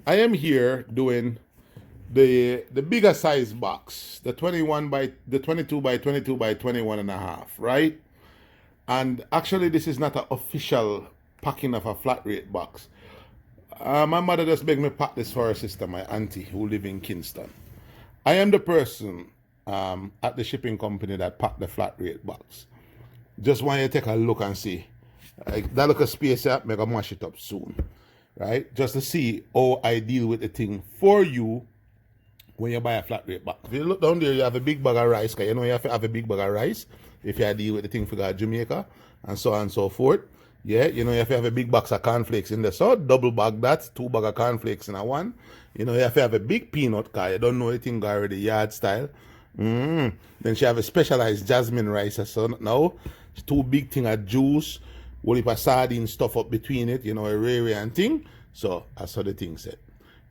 I am here doing the bigger size box, the 22 by 22 by 21 and a half, right? And actually, this is not an official packing of a flat rate box. My mother just begged me pack this for her sister, my auntie, who live in Kingston. I am the person at the shipping company that packed the flat rate box. Just want you to take a look and see. That look a space up, make a mash it up soon. Right? Just to see how I deal with the thing for you when you buy a flat rate box. If you look down there, you have a big bag of rice, because you know you have to have a big bag of rice if you deal with the thing for Jamaica and so on and so forth. Yeah, you know you have to have a big box of cornflakes in there. So double bag that, 2 bag of cornflakes in a one. You know you have to have a big peanut, because you don't know anything already yard style. Then she have a specialized jasmine rice or so now. 2 big thing of juice, whole heap of sardine stuff up between it, you know, a rare and thing. So that's how the thing said.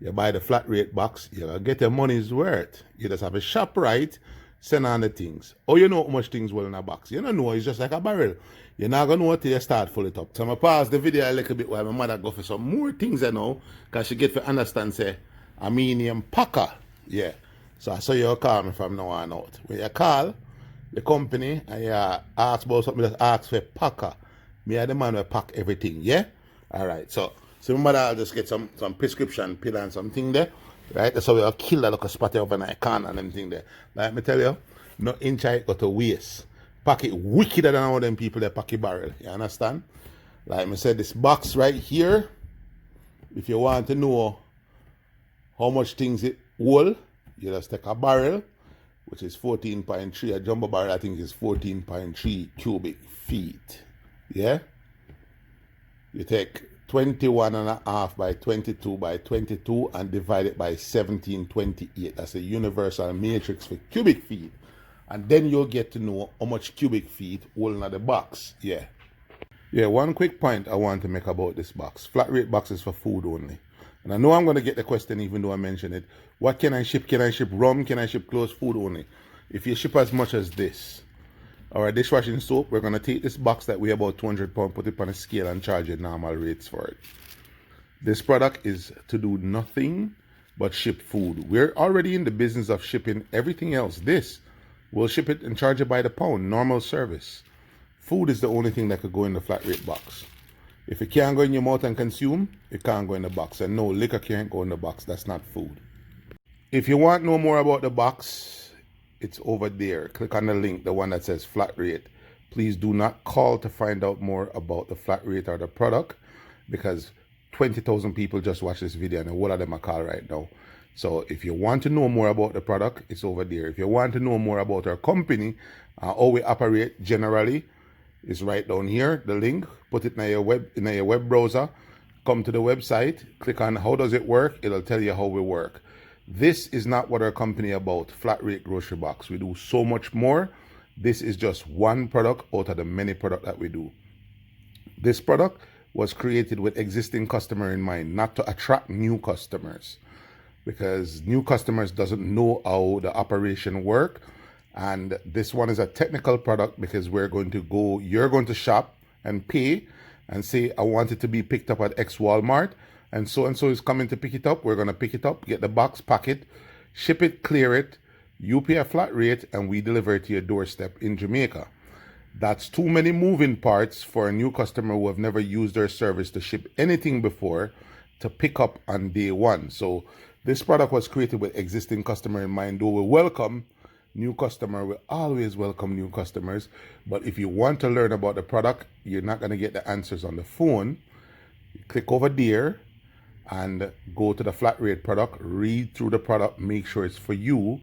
You buy the flat rate box, you're gonna get your money's worth. You just have a shop right, send on the things. Oh, you know how much things will in a box. You don't know, it's just like a barrel. You're not gonna know until you start full it up. So I'm gonna pause the video a little bit while my mother go for some more things I know, because she get to understand say a medium packer. Yeah. So I saw you call me from now on out. When you call the company and you ask about something, just ask for packer. Me and the man will pack everything, yeah? Alright, so remember that I'll just get some prescription pill and something there. Right? That's how we'll kill that look a spot overnight can and everything there. Like me tell you, no inch I got to waste. Pack it wickeder than all them people that pack a barrel. You understand? Like me said, this box right here, if you want to know how much things it hold, you just take a barrel, which is 14.3. A jumbo barrel I think is 14.3 cubic feet. Yeah? You take 21 and a half by 22 by 22 and divide it by 1728. That's a universal matrix for cubic feet. And then you'll get to know how much cubic feet holding at the box. Yeah. Yeah, one quick point I want to make about this box. Flat rate box is for food only. And I know I'm going to get the question even though I mentioned it. What can I ship? Can I ship rum? Can I ship clothes? Food only. If you ship as much as this, or a dishwashing soap, we're going to take this box that weigh about 200 pounds, put it on a scale and charge it normal rates for it. This product is to do nothing but ship food. We're already in the business of shipping everything else. This, we'll ship it and charge it by the pound, normal service. Food is the only thing that could go in the flat rate box. If it can't go in your mouth and consume, it can't go in the box. And no, liquor can't go in the box. That's not food. If you want to know more about the box, it's over there. Click on the link, the one that says flat rate. Please do not call to find out more about the flat rate or the product, because 20,000 people just watch this video and a whole of them are call right now. So if you want to know more about the product, it's over there. If you want to know more about our company, how we operate generally, it's right down here, the link. Put it in your web browser. Come to the website, click on how does it work. It'll tell you how we work. This is not what our company is about, flat rate grocery box. We do so much more. This is just one product out of the many products that we do. This product was created with existing customer in mind, not to attract new customers, because new customers doesn't know how the operation work. And this one is a technical product, because you're going to shop and pay and say, I want it to be picked up at X Walmart, and so is coming to pick it up. We're going to pick it up, get the box, pack it, ship it, clear it. You pay a flat rate and we deliver it to your doorstep in Jamaica. That's too many moving parts for a new customer who have never used their service to ship anything before to pick up on day one. So this product was created with existing customer in mind. Though we welcome new customer, we always welcome new customers. But if you want to learn about the product, you're not going to get the answers on the phone. Click over there and go to the flat rate product, read through the product, make sure it's for you.